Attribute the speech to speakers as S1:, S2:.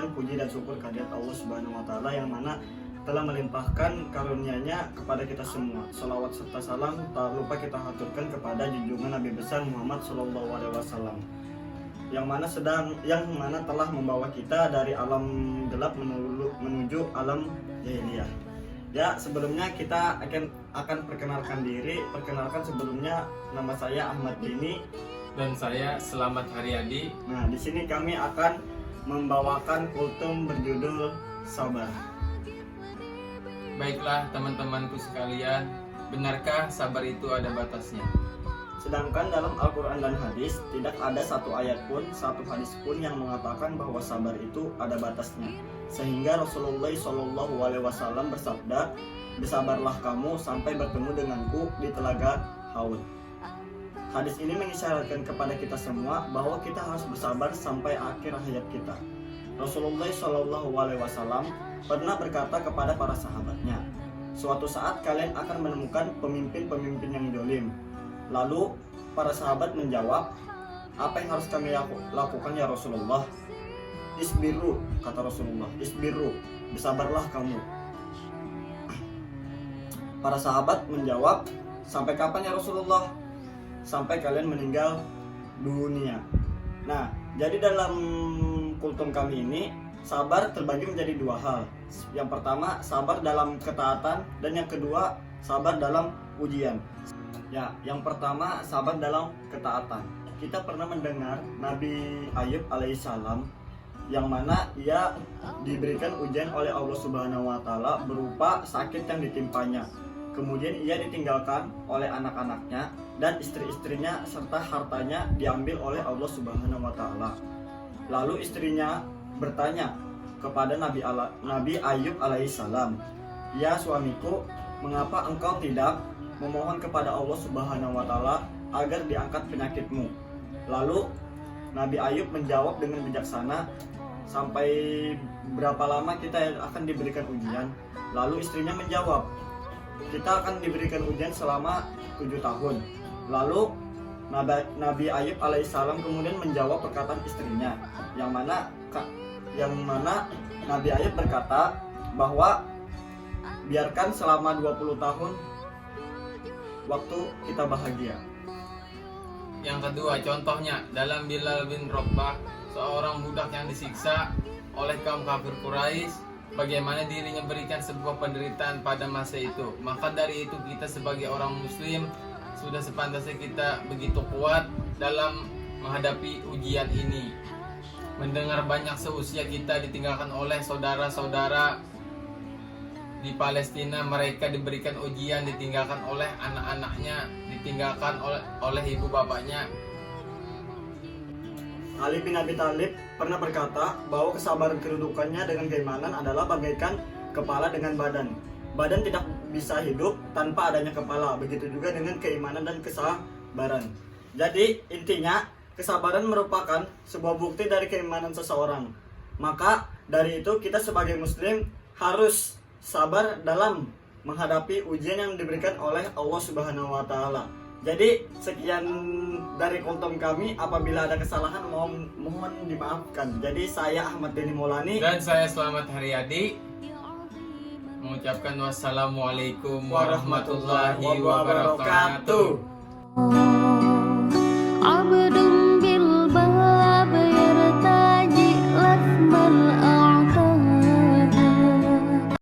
S1: memanjatkan puji dan syukur kehadirat Allah Subhanahu wa taala yang mana telah melimpahkan karunia-Nya kepada kita semua. Salawat serta salam tak lupa kita haturkan kepada junjungan Nabi besar Muhammad Shallallahu Alaihi Wasallam, yang mana telah membawa kita dari alam gelap menuju alam jahiliyah. Ya, sebelumnya kita akan perkenalkan diri. Perkenalkan sebelumnya, nama saya Ahmad Dini
S2: dan saya Selamat Haryadi.
S1: Nah, di sini kami akan membawakan kultum berjudul Sabar.
S2: Baiklah teman-temanku sekalian, benarkah sabar itu ada batasnya?
S1: Sedangkan dalam Al-Quran dan hadis tidak ada satu ayat pun, satu hadis pun yang mengatakan bahwa sabar itu ada batasnya. Sehingga Rasulullah SAW bersabda, "Bersabarlah kamu sampai bertemu denganku di telaga Haud." Hadis ini mengisyaratkan kepada kita semua bahwa kita harus bersabar sampai akhir hayat kita. Rasulullah SAW pernah berkata kepada para sahabatnya, "Suatu saat kalian akan menemukan pemimpin-pemimpin yang zalim." Lalu para sahabat menjawab, "Apa yang harus kami lakukan ya Rasulullah?" "Isbiru," kata Rasulullah, "isbiru, bersabarlah kamu." Para sahabat menjawab, "Sampai kapan ya Rasulullah?" "Sampai kalian meninggal dunia." Nah, jadi dalam kultum kami ini, sabar terbagi menjadi dua hal. Yang pertama, sabar dalam ketaatan, dan yang kedua, sabar dalam ujian. Ya, yang pertama, sabar dalam ketaatan. Kita pernah mendengar Nabi Ayub alaihissalam, yang mana ia diberikan ujian oleh Allah Subhanahu wa taala berupa sakit yang ditimpanya. Kemudian ia ditinggalkan oleh anak-anaknya dan istri-istrinya serta hartanya diambil oleh Allah Subhanahu wa taala. Lalu istrinya bertanya kepada Nabi Ayub alaihissalam, "Ya suamiku, mengapa engkau tidak memohon kepada Allah Subhanahu wa taala agar diangkat penyakitmu?" Lalu Nabi Ayub menjawab dengan bijaksana, "Sampai berapa lama kita akan diberikan ujian?" Lalu istrinya menjawab, "Kita akan diberikan ujian selama 7 tahun. Lalu Nabi Ayub alaihissalam kemudian menjawab perkataan istrinya, yang mana Nabi Ayub berkata bahwa biarkan selama 20 tahun waktu kita bahagia.
S2: Yang kedua, contohnya dalam Bilal bin Rabah, seorang budak yang disiksa oleh kaum kafir Quraisy, bagaimana dirinya berikan sebuah penderitaan pada masa itu. Maka dari itu kita sebagai orang muslim sudah sepantasnya kita begitu kuat dalam menghadapi ujian ini. Mendengar banyak seusia kita ditinggalkan oleh saudara-saudara di Palestina, mereka diberikan ujian, ditinggalkan oleh anak-anaknya, ditinggalkan oleh ibu bapaknya.
S1: Ali bin Abi Thalib pernah berkata bahwa kesabaran kedudukannya dengan keimanan adalah bagaikan kepala dengan badan. Badan tidak bisa hidup tanpa adanya kepala. Begitu juga dengan keimanan dan kesabaran. Jadi intinya, kesabaran merupakan sebuah bukti dari keimanan seseorang. Maka dari itu kita sebagai muslim harus sabar dalam menghadapi ujian yang diberikan oleh Allah Subhanahu wa taala. Jadi sekian dari kultum kami. Apabila ada kesalahan mohon dimaafkan. Jadi saya Ahmad Deni Maulani
S2: dan saya Selamat Haryadi mengucapkan wassalamualaikum warahmatullahi wabarakatuh.